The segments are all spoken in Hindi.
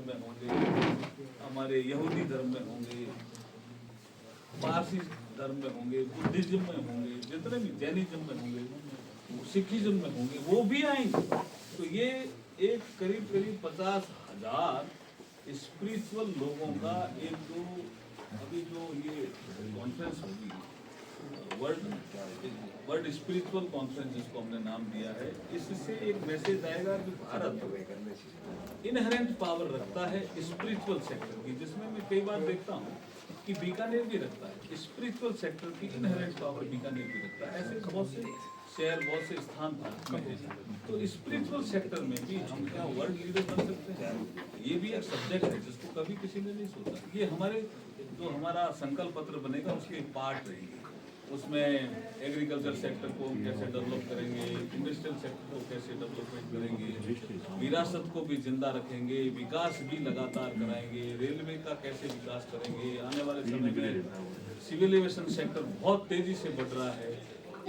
धर्म में होंगे, हमारे यहूदी धर्म में होंगे, पारसी धर्म में होंगे, बुद्धिज्म में होंगे, जितने भी जैनिज्म में होंगे, सिखिज्म में होंगे, वो भी आएंगे। तो ये एक करीब करीब 50,000 स्पिरिचुअल लोगों का एक जो अभी जो ये कॉन्फ्रेंस होगी, वर्ल्ड स्पिरिचुअल कॉन्फ्रेंस जिसको हमने नाम दिया है, इससे एक मैसेज आएगा कि भारत इनहेरेंट पावर रखता है स्पिरिचुअल सेक्टर की, जिसमें मैं कई बार देखता हूँ कि बीकानेर भी रखता है स्पिरिचुअल सेक्टर की इनहेरेंट पावर, बीकानेर भी रखता है। ऐसे बहुत से शहर, बहुत से स्थान भारत में है। तो स्पिरिचुअल सेक्टर में भी हम क्या वर्ल्ड लीडर बन सकते हैं? ये भी एक सब्जेक्ट है जिसको कभी किसी ने नहीं सोचा। ये हमारे जो हमारा संकल्प पत्र बनेगा उसके एक पार्ट रहेंगे। उसमें एग्रीकल्चर सेक्टर को कैसे डेवलप करेंगे, इंडस्ट्रियल सेक्टर को कैसे डेवलपमेंट करेंगे, विरासत को भी जिंदा रखेंगे, विकास भी लगातार कराएंगे, रेलवे का कैसे विकास करेंगे, आने वाले समय में सिविल एविएशन सेक्टर बहुत तेजी से बढ़ रहा है,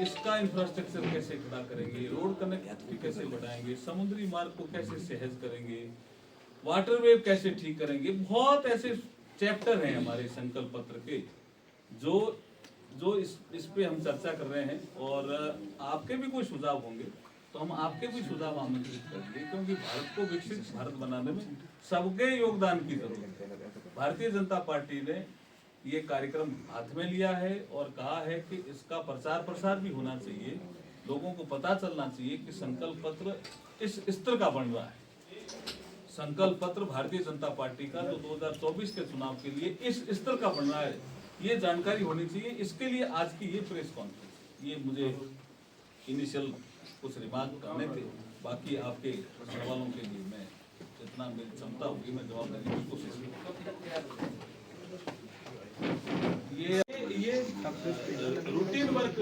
इसका इंफ्रास्ट्रक्चर कैसे खड़ा करेंगे, रोड कनेक्टिविटी कैसे बढ़ाएंगे, समुद्री मार्ग को कैसे सहज करेंगे, वाटरवे कैसे ठीक करेंगे। बहुत ऐसे चैप्टर हैं हमारे संकल्प पत्र के जो इस पे हम चर्चा कर रहे हैं। और आपके भी कोई सुझाव होंगे तो हम आपके भी सुझाव आमंत्रित करेंगे, क्योंकि भारत को विकसित भारत बनाने में सबके योगदान की जरूरत है। भारतीय जनता पार्टी ने ये कार्यक्रम हाथ में लिया है और कहा है कि इसका प्रचार प्रसार भी होना चाहिए, लोगों को पता चलना चाहिए कि संकल्प पत्र इस स्तर का बन रहा है। संकल्प पत्र भारतीय जनता पार्टी का जो 2024 के चुनाव के लिए इस स्तर का बन रहा है, ये जानकारी होनी चाहिए। इसके लिए आज की ये प्रेस कॉन्फ्रेंस, ये मुझे इनिशियल कुछ रिमार्क करने थे। बाकी आपके सवालों के लिए मैं जितना मेरी क्षमता होगी मैं जवाब देने की कोशिश करूँगा। ये रूटीन वर्क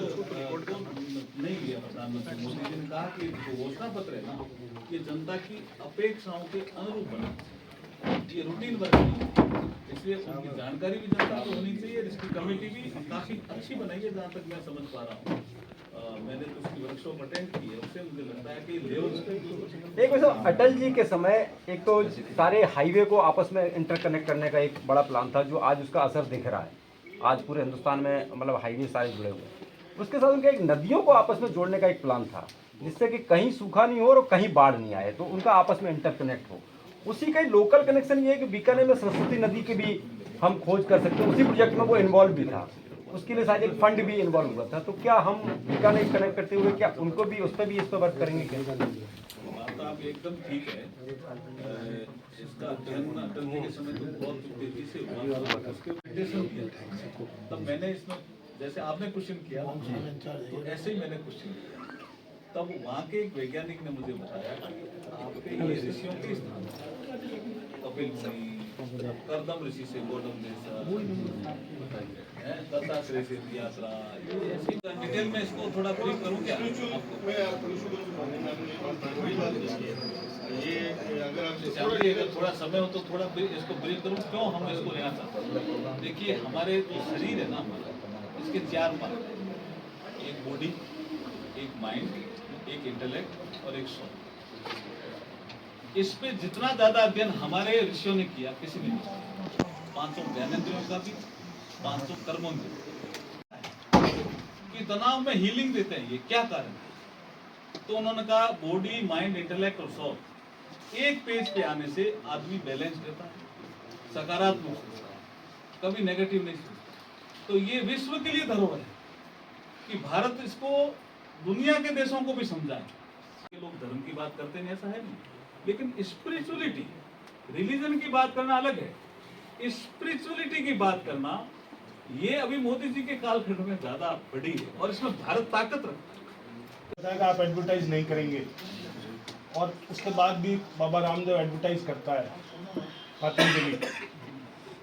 नहीं लिया प्रधानमंत्री मोदी जी ने कहा कि घोषणा पत्र है ना, ये जनता की अपेक्षाओं के अनुरूप बना, ये रूटीन वर्क नहीं है। इसलिए उनकी जानकारी भी जनता को होनी चाहिए। इसकी कमेटी भी काफी अच्छी बनाई है, जहाँ तक मैं समझ पा रहा हूँ। मैंने तो उसकी वर्कशॉप अटेंड की है, उससे मुझे लगता है कि लेवल एक वैसे अटल जी के समय एक तो सारे हाईवे को आपस में इंटरकनेक्ट करने का एक बड़ा प्लान था, जो आज उसका असर दिख रहा है। आज पूरे हिंदुस्तान में मतलब हाईवे सारे जुड़े हुए हैं। उसके साथ उनका एक नदियों को आपस में जोड़ने का एक प्लान था, जिससे कि कहीं सूखा नहीं हो और कहीं बाढ़ नहीं आए, तो उनका आपस में इंटरकनेक्ट हो। उसी का लोकल कनेक्शन ये है कि बीकानेर में सरस्वती नदी की भी हम खोज कर सकते हैं। उसी प्रोजेक्ट में वो इन्वॉल्व भी था, उसके लिए शायद एक फंड भी इन्वॉल्व हुआ था। तो क्या हम बीकानेर कनेक्ट करते हुए क्या उनको भी उस पर भी इस पर वर्क करेंगे क्या? बात आप एकदम ठीक है। इसका अध्ययन अटल जी के समय तो बहुत तेजी से हुआ, उसके प्रेजेंटेशन किया था। तब मैंने इसमें जैसे आपने क्वेश्चन किया तो ऐसे ही मैंने क्वेश्चन किया। तब वहाँ के एक वैज्ञानिक ने मुझे बताया कि आपके ये ऋषियों के स्थान कपिल मुनि, करदम ऋषि से गौतम दत्तात्रेय से यात्रा, ये ऐसी डिटेल में इसको थोड़ा ब्रीफ करूँ क्या अगर थोड़ा समय हो तो थोड़ा इसको ब्रीफ करूँ क्यों हम इसको लेना चाहते हैं। देखिए हमारे जो शरीर है ना हमारा, इसके 4 पार्ट हैं, एक बॉडी, एक माइंड, एक इंटेलेक्ट और एक सोल। इस पे जितना ज्यादा अध्ययन हमारे ऋषियों ने किया किसी ने नहीं, 500 ज्ञानेंद्रियों का भी, 500 कर्मों का कि तनाव में हीलिंग देते हैं। ये क्या कारण है? तो उन्होंने कहा बॉडी, माइंड, इंटेलेक्ट और सोल एक पेज पे आने से आदमी बैलेंस रहता है, सकारात्मक सोचता है, कभी नेगेटिव नहीं सोचता। तो ये विश्व के लिए धरोहर है कि भारत इसको दुनिया के देशों को भी समझाए। लोग धर्म की बात करते हैं ऐसा है नहीं, लेकिन स्पिरिचुअलिटी, रिलीजन की बात करना अलग है, स्पिरिचुअलिटी की बात करना ये अभी मोदी जी के कालखंड में ज्यादा बड़ी है और इसमें भारत ताकत रखता है। आप एडवर्टाइज नहीं करेंगे और उसके बाद भी बाबा रामदेव एडवर्टाइज करता है पतंजलि,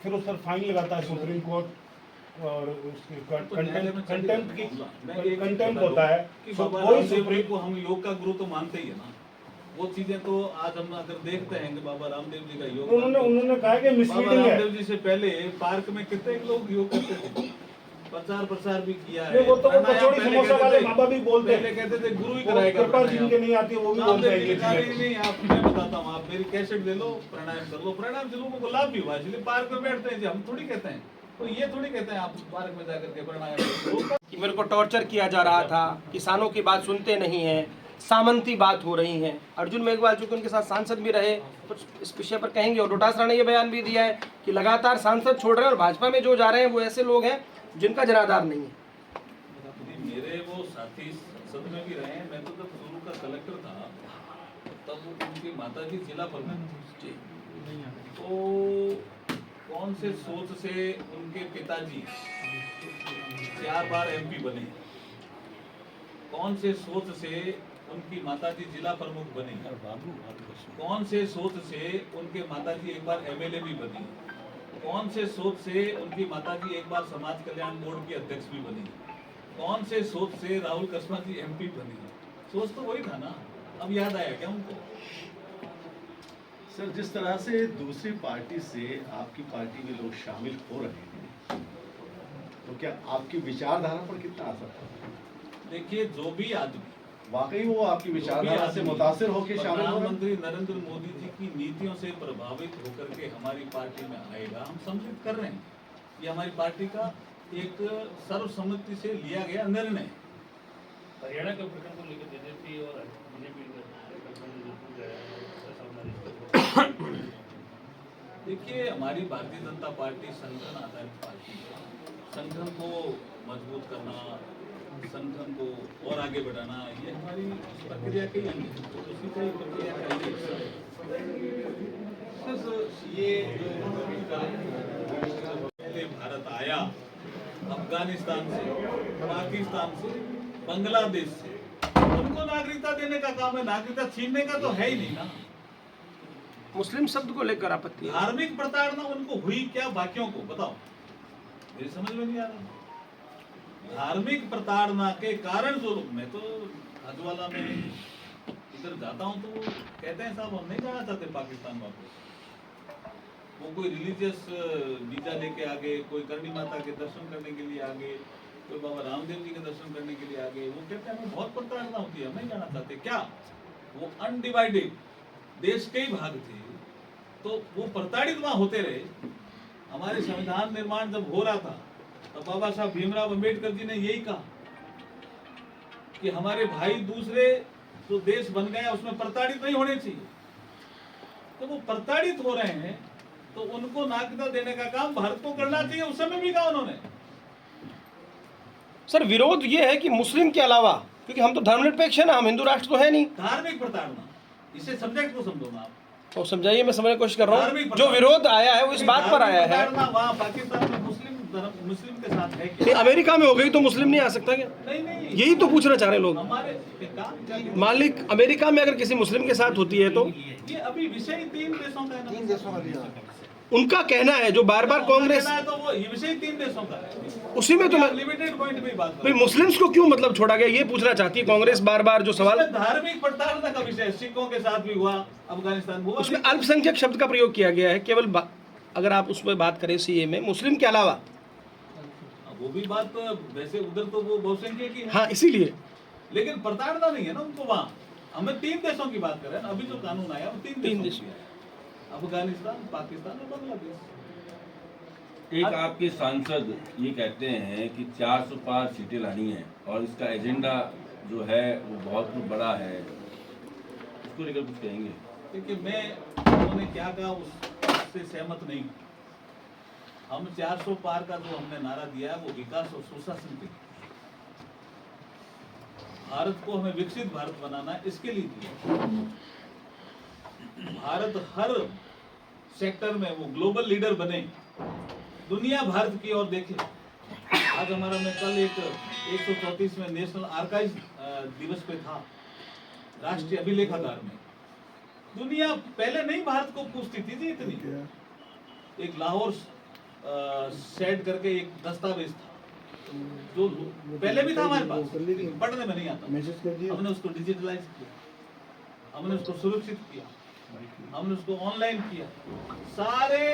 फिर उस पर फाइन लगाता है सुप्रीम कोर्ट और उसके कंटेंट होता है कि बाबा रामदेव को हम योग का गुरु तो मानते ही है ना। वो चीजें तो आज हम अगर देखते हैं कि बाबा रामदेव जी का योग, उन्होंने कहा कि मिसलीडिंग है। रामदेव जी से पहले पार्क में कितने लोग योग करते थे, प्रचार प्रसार भी किया है। नहीं, वो तो प्राणायाम कचौड़ी पहले समोसा कहते वाले थे- बाबा भी बोलते हैं। पहले कहते थे गुरु ही वो कराएगा कृपा प्राणायाम। जिनके नहीं आती है वो भी नाम बोलते हैं देने ये की कार्य चीजें। नहीं, आप मैं बताता हूँ, आप मेरी कैसेट ले लो, प्राणायाम कर लो। प्राणायाम से लोगों को लाभ भी हुआ, इसलिए पार्क में बैठते हैं जी, हम थोड़ी कहते हैं, तो ये थोड़ी कहते हैं आप पार्क में जाकर के प्राणायाम करो। कि मेरे को टॉर्चर किया जा रहा था, किसानों की बात सुनते नहीं हैं, सामंती बात हो रही है। अर्जुन मेघवाल चूंकि उनके साथ सांसद भी रहे, कुछ इस विषय पर कहेंगे। और डोटासरा ने ये बयान भी दिया है कि लगातार सांसद छोड़ रहे हैं और भाजपा में जो जा रहे हैं वो ऐसे लोग हैं जिनका जनाधार नहीं है। मेरे वो साथी संसद में भी रहे हैं, मैं तो जब शुरू का कलेक्टर था तब उनकी माता जी जिला प्रमुख थी, तो कौन से सोच से उनके पिताजी 4 बार MP बने, कौन से सोच से उनकी माताजी जिला प्रमुख बनी, कौन से सोच से उनके माताजी एक बार MLA भी बनी, कौन से सोच से उनकी माताजी एक बार समाज कल्याण बोर्ड की अध्यक्ष भी बनी, कौन से सोच से राहुल कसमा जी MP बनी। सोच तो वही था ना, अब याद आया क्या उनको? सर, जिस तरह से दूसरी पार्टी से आपकी पार्टी में लोग शामिल हो रहे हैं, तो क्या आपकी विचारधारा पर कितना असर पड़ा? देखिए, जो भी आदमी वाकई वो आपकी विचारधारा से मुतासिर होकर शामिल हो रहे हैं? प्रधानमंत्री नरेंद्र मोदी जी की नीतियों से प्रभावित होकर के हमारी पार्टी में आएगा, हम सम्मिलित कर रहे हैं। ये हमारी पार्टी का एक सर्वसम्मति से लिया गया निर्णय है। हरियाणा के प्रकरण को लेकर बीजेपी और बीजेपी देखिए, हमारी भारतीय जनता पार्टी संगठन आधारित पार्टी है। संगठन को मजबूत करना, संगठन को और आगे बढ़ाना, ये हमारी प्रक्रिया के अंग है, तो उसी का ही प्रक्रिया का ही हिस्सा है। बस ये पहले भारत आया अफगानिस्तान से, पाकिस्तान से, बांग्लादेश से, उनको नागरिकता देने का काम है, नागरिकता छीनने का तो है ही नहीं ना। मुस्लिम शब्द को लेकर आपत्ति है। धार्मिक प्रताड़ना उनको हुई क्या बाकियों को बताओ, मेरी समझ में नहीं आ रहा। धार्मिक प्रताड़ना के कारण जो लोग, मैं तो हजवाला में इधर जाता हूँ तो वो कहते हैं साहब हम नहीं जाना चाहते पाकिस्तान वापस। वो कोई रिलीजियस वीजा लेके आ गए, कोई करणी माता के दर्शन करने के लिए आ गए, कोई बाबा रामदेव जी के दर्शन करने के लिए आ गए। वो कहते हैं हमें बहुत प्रताड़ना होती है, हम नहीं जाना चाहते। क्या वो अनडिवाइडेड देश के ही भाग थे, तो वो प्रताड़ित वहां होते रहे। हमारे संविधान निर्माण जब हो रहा था तो बाबा साहब भीमराव अंबेडकर जी ने यही कहा कि हमारे भाई दूसरे जो देश बन गया उसमें प्रताड़ित नहीं होने चाहिए। तो वो प्रताड़ित हो रहे हैं तो उनको नागरिकता देने का काम भारत को करना चाहिए। उस समय भी कहा उन्होंने। सर, विरोध ये है कि मुस्लिम के अलावा, क्योंकि हम तो धर्मनिरपेक्ष है ना, हम हिंदू राष्ट्र तो है नहीं। धार्मिक प्रताड़ना, इसे सब्जेक्ट को समझो ना आप। तो समझाइए, मैं समझने की कोशिश कर रहा हूँ। धार्मिक जो विरोध आया है वो इस बात पर आया है। वहाँ पाकिस्तान में मुस्लिम के साथ है नहीं, क्या? अमेरिका में हो गई तो मुस्लिम नहीं आ सकता क्या? नहीं, यही तो पूछना चाह रहे लोग। हमारे काम क्या है? मालिक अमेरिका में अगर किसी मुस्लिम के साथ होती है तो ये अभी विषय 3 देशों का है ना। 3 देशों का उनका कहना है, जो बार बार कांग्रेस, तो वो ये विषय 3 देशों का है। उसी में तो मैं लिमिटेड पॉइंट पे बात कर भाई मुस्लिम्स को क्यों मतलब छोड़ा गया, ये पूछना चाहती है कांग्रेस बार बार जो सवाल। इसमें धार्मिक प्रताड़ना का विषय सिखों के साथ भी हुआ, अफगानिस्तान में हुआ। उसमें अल्पसंख्यक शब्द का प्रयोग किया गया है केवल अगर आप उस पर बात करें सीए में मुस्लिम के अलावा। वो भी बात वैसे उधर तो वो बहुसंख्यक ही है। हाँ, इसीलिए। लेकिन प्रताड़ना नहीं है ना उनको वहाँ। हमें 3 देशों की बात कर रहे हैं ना, अभी जो कानून आया वो 3 देशों की है, अफगानिस्तान, पाकिस्तान और बांग्लादेश। एक आपके सांसद ये कहते हैं कि 400 पार सीटें लानी है और इसका एजेंडा जो है वो बहुत बड़ा है, इसको लेकर कुछ कहेंगे? देखिए, मैं उन्होंने क्या कहा उससे सहमत नहीं। हम 400 पार का जो हमने नारा दिया है वो विकास और सुशासन के लिए, भारत को हमें विकसित भारत बनाना है, इसके लिए दिया। भारत हर सेक्टर में वो ग्लोबल लीडर बने, दुनिया भारत की ओर देखे। आज हमारा, मैं कल एक 134 में नेशनल आर्काइव दिवस पे था, राष्ट्रीय अभिलेखागार में। दुनिया पहले नहीं भारत को पूछती थी जी इतनी। एक लाहौर सेट करके एक दस्तावेज था जो पहले भी था हमारे पास, पढ़ने में नहीं आता। हमने उसको डिजिटलाइज किया, हमने उसको सुरक्षित किया, हमने उसको ऑनलाइन किया। सारे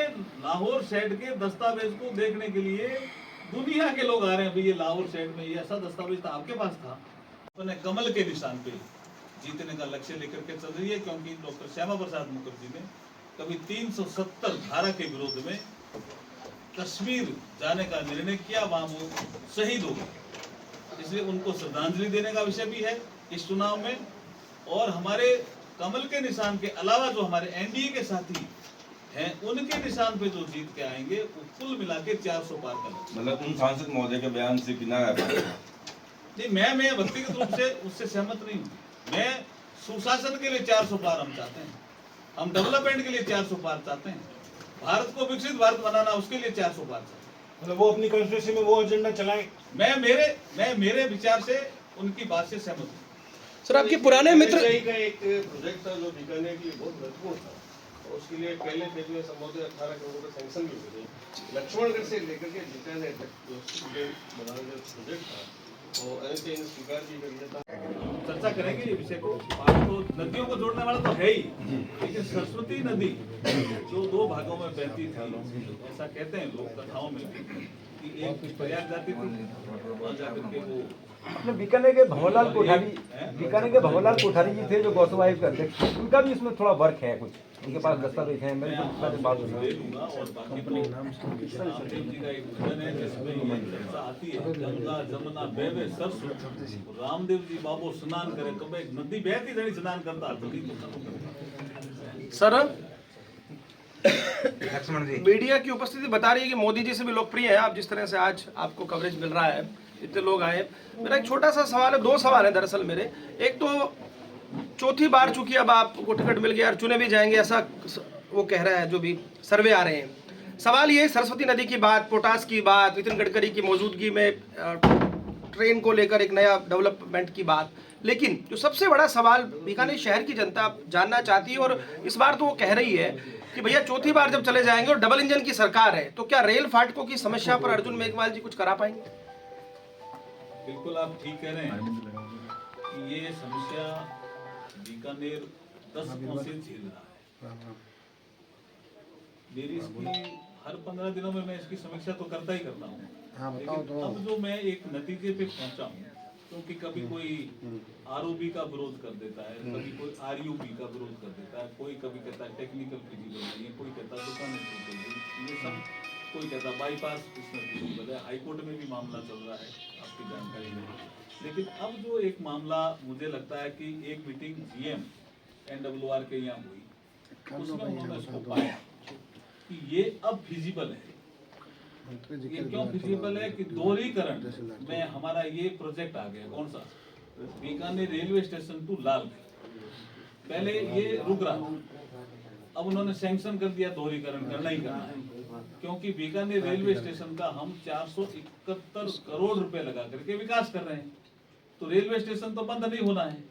लाहौर सेट के दस्तावेज को देखने के लिए दुनिया के लोग आ रहे हैं भाई, ये लाहौर शहर में ये ऐसा दस्तावेज था, आपके पास था। अपने कमल के निशान पे जीतने का लक्ष्य लेकर के चल रही है, क्योंकि डॉक्टर श्यामा प्रसाद मुखर्जी ने कभी 370 धारा के विरोध में कश्मीर जाने का निर्णय किया, वहां वो शहीद हो गए। इसलिए उनको श्रद्धांजलि देने का विषय भी है इस चुनाव में। और हमारे कमल के निशान के अलावा जो हमारे एनडीए के साथी हैं, उनके निशान पे जो जीत के आएंगे वो कुल मिला के 400 पार कर लेंगे। मतलब उन सांसद महोदय के बयान से कितना नहीं, मैं व्यक्तिगत रूप से उससे सहमत नहीं हूँ। मैं सुशासन के लिए 400 पार हम चाहते हैं, हम डेवलपमेंट के लिए 400 पार चाहते हैं, भारत को विकसित भारत बनाना, उसके लिए 400 पार चाहते हैं। मतलब वो अपनी कॉन्स्टिट्यूंसी में वो एजेंडा चलाएं। मैं मेरे विचार से उनकी बात से सहमत हूँ। सर, आपके पुराने मित्र का एक प्रोजेक्ट था जो बीकानेर के लिए बहुत महत्वपूर्ण था, और उसके लिए पहले फेज में संभवतः 18 करोड़ का सैंक्शन भी हुई थी। लक्ष्मणगढ़ से लेकर के बीकानेर तक जो बनाने का प्रोजेक्ट था, वो ऐसे स्वीकार भी कर लिया था। चर्चा करेंगे ये विषय को। बात तो नदियों को जोड़ने वाला तो है ही, लेकिन सरस्वती नदी जो 2 भागों में बहती थी, ऐसा कहते हैं लोग कथाओं में भी कि एक प्रयाग जाती थी, वहाँ जाकर के वो अपने बीकानेर के भंवरलाल कोठारी जी थे जो गौसभा आयोग के अध्यक्ष थे, उनका भी इसमें थोड़ा वर्क है, कुछ उनके पास दस्तावेज हैं। मेरे को बात दे दूंगा। और बाकी तो रामदेव जी का एक भजन है जिसमें ये चर्चा आती है, गंगा जमुना बहवे सरसों, रामदेव जी बाबू स्नान करे, कब एक नदी बहती जड़ी स्नान करता तो सर, मीडिया की उपस्थिति बता रही है कि मोदी जी से भी लोकप्रिय है आप, जिस तरह से आज आपको कवरेज मिल रहा है, इतने लोग आए। मेरा एक छोटा सा सवाल है, 2 सवाल है दरअसल मेरे। एक तो 4थी बार चूंकि अब आपको टिकट मिल गया और चुने भी जाएंगे, ऐसा वो कह रहा है जो भी सर्वे आ रहे हैं। सवाल ये, सरस्वती नदी की बात, पोटास की बात, नितिन गडकरी की मौजूदगी में ट्रेन को लेकर एक नया डेवलपमेंट की बात, लेकिन जो सबसे बड़ा सवाल बीकानेर शहर की जनता जानना चाहती है, और इस बार तो वो कह रही है कि भैया 4थी बार जब चले जाएंगे और डबल इंजन की सरकार है, तो क्या रेल फाटकों की समस्या पर अर्जुन मेघवाल जी कुछ करा पाएंगे? बिल्कुल आप ठीक कह रहे हैं कि ये समस्या बीकानेर 10 से झेल रहा है। मेरी इसकी हर 15 दिनों में मैं इसकी समीक्षा तो करता ही करता हूँ, लेकिन अब जो मैं एक नतीजे पे पहुंचा हूँ, क्योंकि कभी कोई आरओबी का विरोध कर देता है, कभी कोई आरयूबी का विरोध कर देता है, कोई कभी कहता है टेक्निकल फिजिबल नहीं है, कोई कहता है दुकानें टूट गई, ये सब, कोई कहता है बाईपास इसमें फिजिबल है। हाईकोर्ट में भी मामला चल रहा है, आपकी जानकारी में। लेकिन अब जो एक मामला मुझे लगता है कि एक मीटिंग जीएम एनडब्ल्यूआर के यहाँ हुई, उसमें उन्होंने इसको पाया कि ये अब फिजिबल है। ये क्यों फिजिबल है कि दोहरीकरण में हमारा ये प्रोजेक्ट आ गया, कौन सा, Bikaner railway station to Lalgarh. पहले ये रुक रहा था, अब उन्होंने सैंक्शन कर दिया, दोहरीकरण करना ही करना है, क्योंकि बीकानेर रेलवे स्टेशन का हम 471 करोड़ रुपए लगा करके विकास कर रहे हैं, तो रेलवे स्टेशन तो बंद नहीं होना है।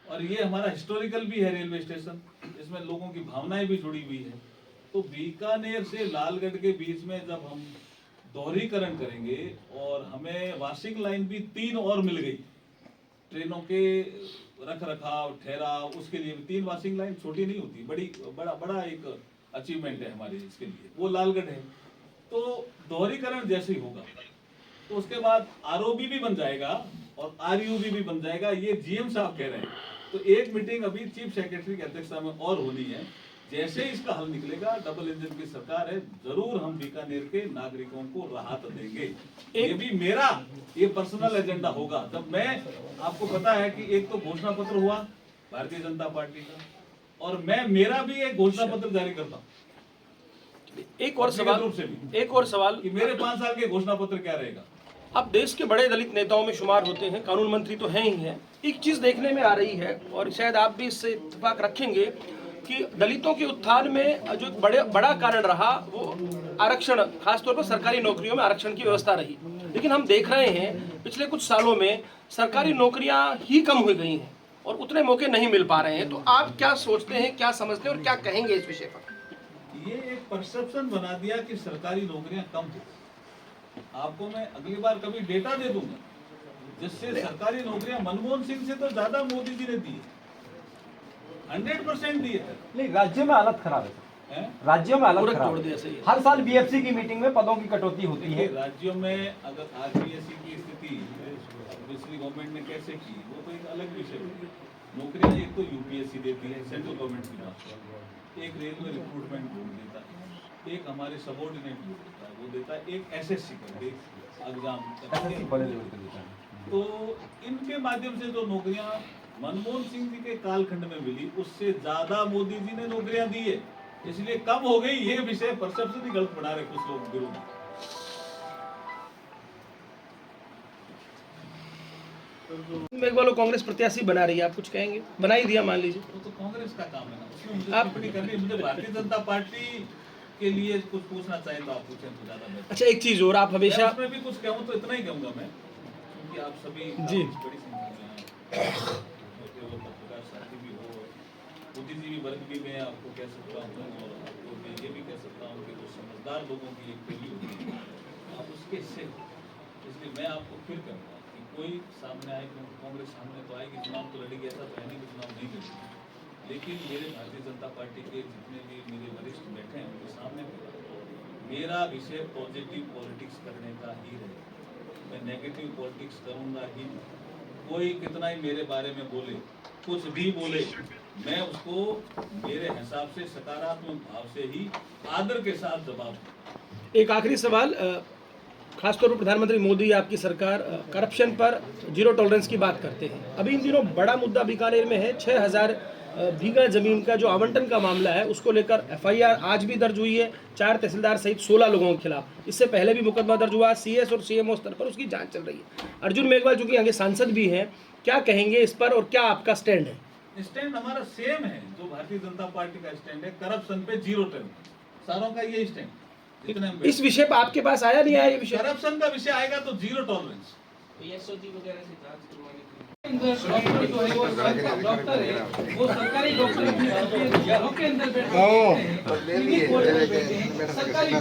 और ये हमारा हिस्टोरिकल भी है रेलवे स्टेशन, इसमें लोगों की भावनाएं भी जुड़ी हुई है। तो बीकानेर से लालगढ़ के बीच में जब हम दोहरीकरण करेंगे, और हमें वाशिंग लाइन भी 3 और मिल गई, ट्रेनों के रख रखाव ठहराव, उसके लिए 3 वाशिंग लाइन छोटी नहीं होती, बड़ा एक अचीवमेंट है हमारे इसके लिए, वो लालगढ़ है। तो दोहरीकरण जैसे ही होगा तो उसके बाद आरओबी भी बन जाएगा और आरयूबी भी बन जाएगा, ये जीएम साहब कह रहे हैं। तो एक मीटिंग अभी चीफ सेक्रेटरी की अध्यक्षता में और होनी है, जैसे इसका हल निकलेगा, डबल इंजन की सरकार है, जरूर हम बीकानेर के नागरिकों को राहत देंगे। ये भी मेरा ये पर्सनल एजेंडा होगा। जब मैं, आपको पता है कि एक तो घोषणा पत्र हुआ भारतीय जनता पार्टी का, और मैं मेरा भी एक घोषणा पत्र जारी करता हूँ। एक और सवाल कि मेरे 5 साल के घोषणा पत्र क्या रहेगा। आप देश के बड़े दलित नेताओं में शुमार होते हैं, कानून मंत्री तो हैं ही हैं। एक चीज देखने में आ रही है, और शायद आप भी इससे इत्तेफाक रखेंगे, कि दलितों के उत्थान में जो बड़ा कारण रहा वो आरक्षण, खासतौर पर सरकारी नौकरियों में आरक्षण की व्यवस्था रही। लेकिन हम देख रहे हैं पिछले कुछ सालों में सरकारी नौकरियां ही कम हो गई हैं और उतने मौके नहीं मिल पा रहे हैं। तो आप क्या सोचते हैं, क्या समझते हैं और क्या कहेंगे इस विषय पर? ये एक परसेप्शन बना दिया कि सरकारी नौकरियां कम हो। आपको मैं अगली बार कभी डेटा दे दूंगा, जिससे सरकारी नौकरियां मनमोहन सिंह से तो ज्यादा मोदी जी ने दी है, 100% दिए थे। नहीं, राज्य में हालत खराब है। हैं? राज्यों में अलग पूरक खराब जोड़ है। दिया, सही है। हर साल बीएफसी की मीटिंग में पदों की कटौती होती है। राज्यों में अगर आरपीएससी की स्थिति पिछली गवर्नमेंट ने कैसे की वो तो एक अलग विषय है। नौकरियां एक तो यूपीएससी देती है सेंट्रल गवर्नमेंट की बात है, एक रेलवे रिक्रूटमेंट बोर्ड देता है, एक हमारे सबॉर्डिनेट बोर्ड देता है वो देता है, एक एसएससी करके एग्जाम SSC बड़े लेवल पे देता है। तो इनके माध्यम से जो नौकरियां मनमोहन सिंह जी के कालखंड में मिली उससे ज्यादा मोदी जी ने नौकरियां दी है, इसलिए कम हो गई। ये विषय परसेप्शन ही गलत बना रहे कुछ लोग विरोध। मेघवाल कांग्रेस प्रत्याशी बना रही है, आप कुछ कहेंगे? बना ही दिया मान लीजिए। वो तो कांग्रेस का काम है ना, उसमें मुझे आप- टिप्पणी करनी है। मुझे भारतीय जनता पार्टी के लिए कुछ पूछना चाहें तो आप पूछें तो ज्यादा बेहतर। अच्छा, एक चीज और, आप मैं हमेशा उसमें भी कुछ कहूँ तो इतना ही कहूँगा मैं, क्योंकि आप सभी जी। बड़ी संख्या में हैं, वो पत्रकार साथी भी हो, बुद्धिजीवी वर्ग भी मैं आपको कह सकता हूँ, और आपको मैं ये भी कह सकता हूँ कि जो समझदार लोगों की एक टोली होती है आप उसके से, इसलिए मैं आपको फिर कहूँगा कि कोई सामने आए, क्योंकि कांग्रेस सामने तो आएगी, चुनाव तो लड़ेगी, ऐसा तो है नहीं कि चुनाव नहीं लड़ेगी, लेकिन मेरे भारतीय जनता पार्टी के जितने भी मेरे वरिष्ठ बैठे हैं उनके सामने मेरा विषय पॉजिटिव पॉलिटिक्स करने का ही रहेगा। मैं नेगेटिव पॉलिटिक्स करूंगा ही नहीं। कोई कितना ही मेरे बारे में बोले, कुछ भी बोले, मैं उसको मेरे हिसाब से सकारात्मक भाव से ही आदर के साथ जवाब दूं। एक आखिरी सवाल, खासतौर पर प्रधानमंत्री मोदी, आपकी सरकार करप्शन पर जीरो टॉलरेंस की बात करते हैं। अभी इन दिनों बड़ा मुद्दा बीकानेर में है, 6000 बीघा जमीन का जो आवंटन का मामला है उसको लेकर एफआईआर आज भी दर्ज हुई है 4 तहसीलदार सहित 16 लोगों के खिलाफ। इससे पहले भी मुकदमा दर्ज हुआ, सीएस और सीएमओ स्तर पर उसकी जांच चल रही है। अर्जुन मेघवाल जो कि आगे सांसद भी हैं, क्या कहेंगे इस पर और क्या आपका स्टैंड है? स्टैंड हमारा सेम है जो भारतीय जनता पार्टी का स्टैंड है, करप्शन पे जीरो टॉलरेंस, सारों का यही स्टैंड। जितने हम इस विषय पर आपके पास आया नहीं आया ये विषय? करप्शन का विषय आएगा तो जीरो टॉलरेंस। डॉक्टर है वो सरकारी डॉक्टर के अंदर बैठे सरकारी